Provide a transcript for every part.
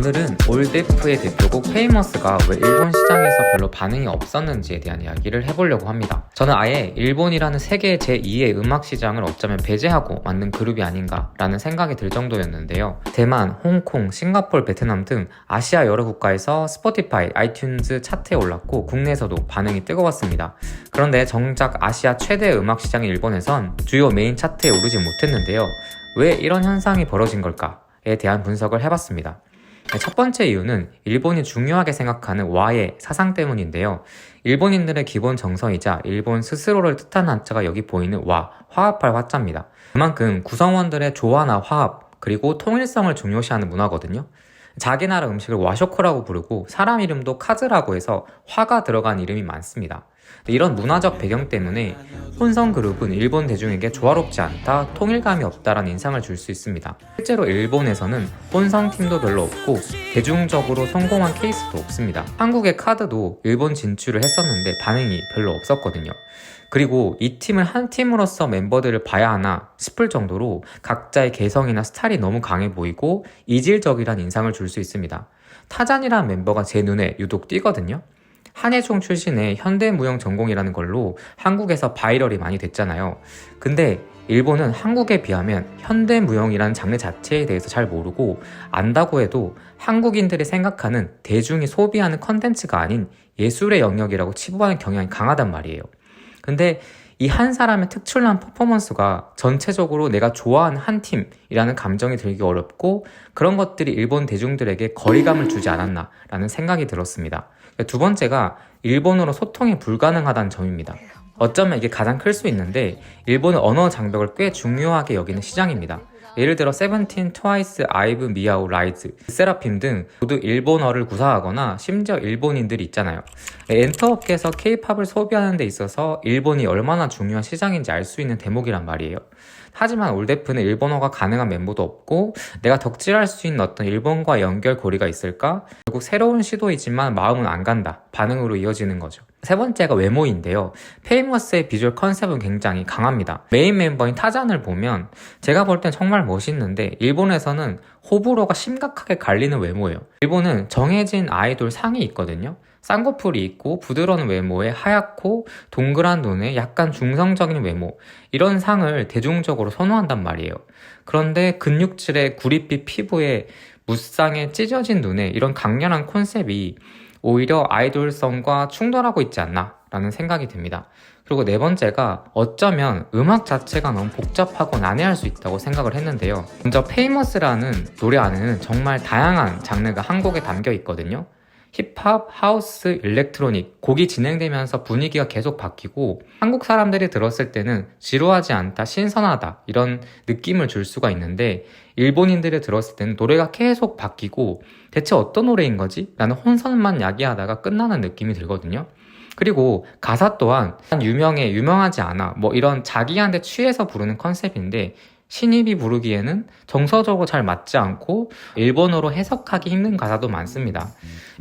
오늘은 올데프의 대표곡 페이머스가 왜 일본 시장에서 별로 반응이 없었는지에 대한 이야기를 해보려고 합니다. 저는 아예 일본이라는 세계 제2의 음악 시장을 어쩌면 배제하고 만든 그룹이 아닌가라는 생각이 들 정도였는데요. 대만, 홍콩, 싱가포르, 베트남 등 아시아 여러 국가에서 스포티파이, 아이튠즈 차트에 올랐고 국내에서도 반응이 뜨거웠습니다. 그런데 정작 아시아 최대 음악 시장인 일본에선 주요 메인 차트에 오르지 못했는데요. 왜 이런 현상이 벌어진 걸까에 대한 분석을 해봤습니다. 첫 번째 이유는 일본이 중요하게 생각하는 와의 사상 때문인데요. 일본인들의 기본 정서이자 일본 스스로를 뜻하는 한자가 여기 보이는 와, 화합할 화자입니다. 그만큼 구성원들의 조화나 화합, 그리고 통일성을 중요시하는 문화거든요. 자기 나라 음식을 와쇼코라고 부르고 사람 이름도 카즈라고 해서 화가 들어간 이름이 많습니다. 이런 문화적 배경 때문에 혼성 그룹은 일본 대중에게 조화롭지 않다, 통일감이 없다라는 인상을 줄 수 있습니다. 실제로 일본에서는 혼성팀도 별로 없고 대중적으로 성공한 케이스도 없습니다. 한국의 카드도 일본 진출을 했었는데 반응이 별로 없었거든요. 그리고 이 팀을 한 팀으로서 멤버들을 봐야 하나 싶을 정도로 각자의 개성이나 스타일이 너무 강해 보이고 이질적이란 인상을 줄 수 있습니다. 타잔이라는 멤버가 제 눈에 유독 띄거든요. 한예종 출신의 현대무용 전공이라는 걸로 한국에서 바이럴이 많이 됐잖아요. 근데 일본은 한국에 비하면 현대무용이라는 장르 자체에 대해서 잘 모르고 안다고 해도 한국인들이 생각하는 대중이 소비하는 컨텐츠가 아닌 예술의 영역이라고 치부하는 경향이 강하단 말이에요. 근데 이 한 사람의 특출난 퍼포먼스가 전체적으로 내가 좋아하는 한 팀이라는 감정이 들기 어렵고 그런 것들이 일본 대중들에게 거리감을 주지 않았나라는 생각이 들었습니다. 두 번째가 일본어로 소통이 불가능하다는 점입니다. 어쩌면 이게 가장 클 수 있는데 일본은 언어 장벽을 꽤 중요하게 여기는 시장입니다. 예를 들어 세븐틴, 트와이스, 아이브, 미야오, 라이즈, 세라핌 등 모두 일본어를 구사하거나 심지어 일본인들이 있잖아요. 엔터업계에서 K-팝을 소비하는 데 있어서 일본이 얼마나 중요한 시장인지 알 수 있는 대목이란 말이에요. 하지만 올데프는 일본어가 가능한 멤버도 없고 내가 덕질할 수 있는 어떤 일본과 연결고리가 있을까? 결국 새로운 시도이지만 마음은 안 간다. 반응으로 이어지는 거죠. 세 번째가 외모인데요. 페이머스의 비주얼 컨셉은 굉장히 강합니다. 메인 멤버인 타잔을 보면 제가 볼 땐 정말 멋있는데 일본에서는 호불호가 심각하게 갈리는 외모예요. 일본은 정해진 아이돌 상이 있거든요. 쌍꺼풀이 있고 부드러운 외모에 하얗고 동그란 눈에 약간 중성적인 외모, 이런 상을 대중적으로 선호한단 말이에요. 그런데 근육질의 구릿빛 피부에 무쌍에 찢어진 눈에 이런 강렬한 컨셉이 오히려 아이돌성과 충돌하고 있지 않나 라는 생각이 듭니다. 그리고 네 번째가 어쩌면 음악 자체가 너무 복잡하고 난해할 수 있다고 생각을 했는데요. 먼저 페이머스라는 노래 안에는 정말 다양한 장르가 한 곡에 담겨 있거든요. 힙합, 하우스, 일렉트로닉, 곡이 진행되면서 분위기가 계속 바뀌고 한국 사람들이 들었을 때는 지루하지 않다, 신선하다 이런 느낌을 줄 수가 있는데 일본인들이 들었을 때는 노래가 계속 바뀌고 대체 어떤 노래인 거지? 라는 혼선만 야기하다가 끝나는 느낌이 들거든요. 그리고 가사 또한 유명해, 유명하지 않아 뭐 이런 자기한테 취해서 부르는 컨셉인데 신입이 부르기에는 정서적으로 잘 맞지 않고 일본어로 해석하기 힘든 가사도 많습니다.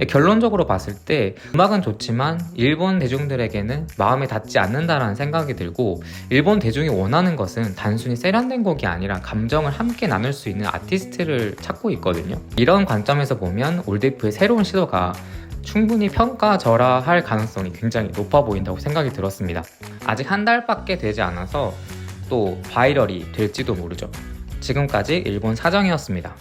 결론적으로 봤을 때 음악은 좋지만 일본 대중들에게는 마음에 닿지 않는다라는 생각이 들고 일본 대중이 원하는 것은 단순히 세련된 곡이 아니라 감정을 함께 나눌 수 있는 아티스트를 찾고 있거든요. 이런 관점에서 보면 올데프의 새로운 시도가 충분히 평가절하할 가능성이 굉장히 높아 보인다고 생각이 들었습니다. 아직 한 달밖에 되지 않아서 또 바이럴이 될지도 모르죠. 지금까지 일본 사정이었습니다.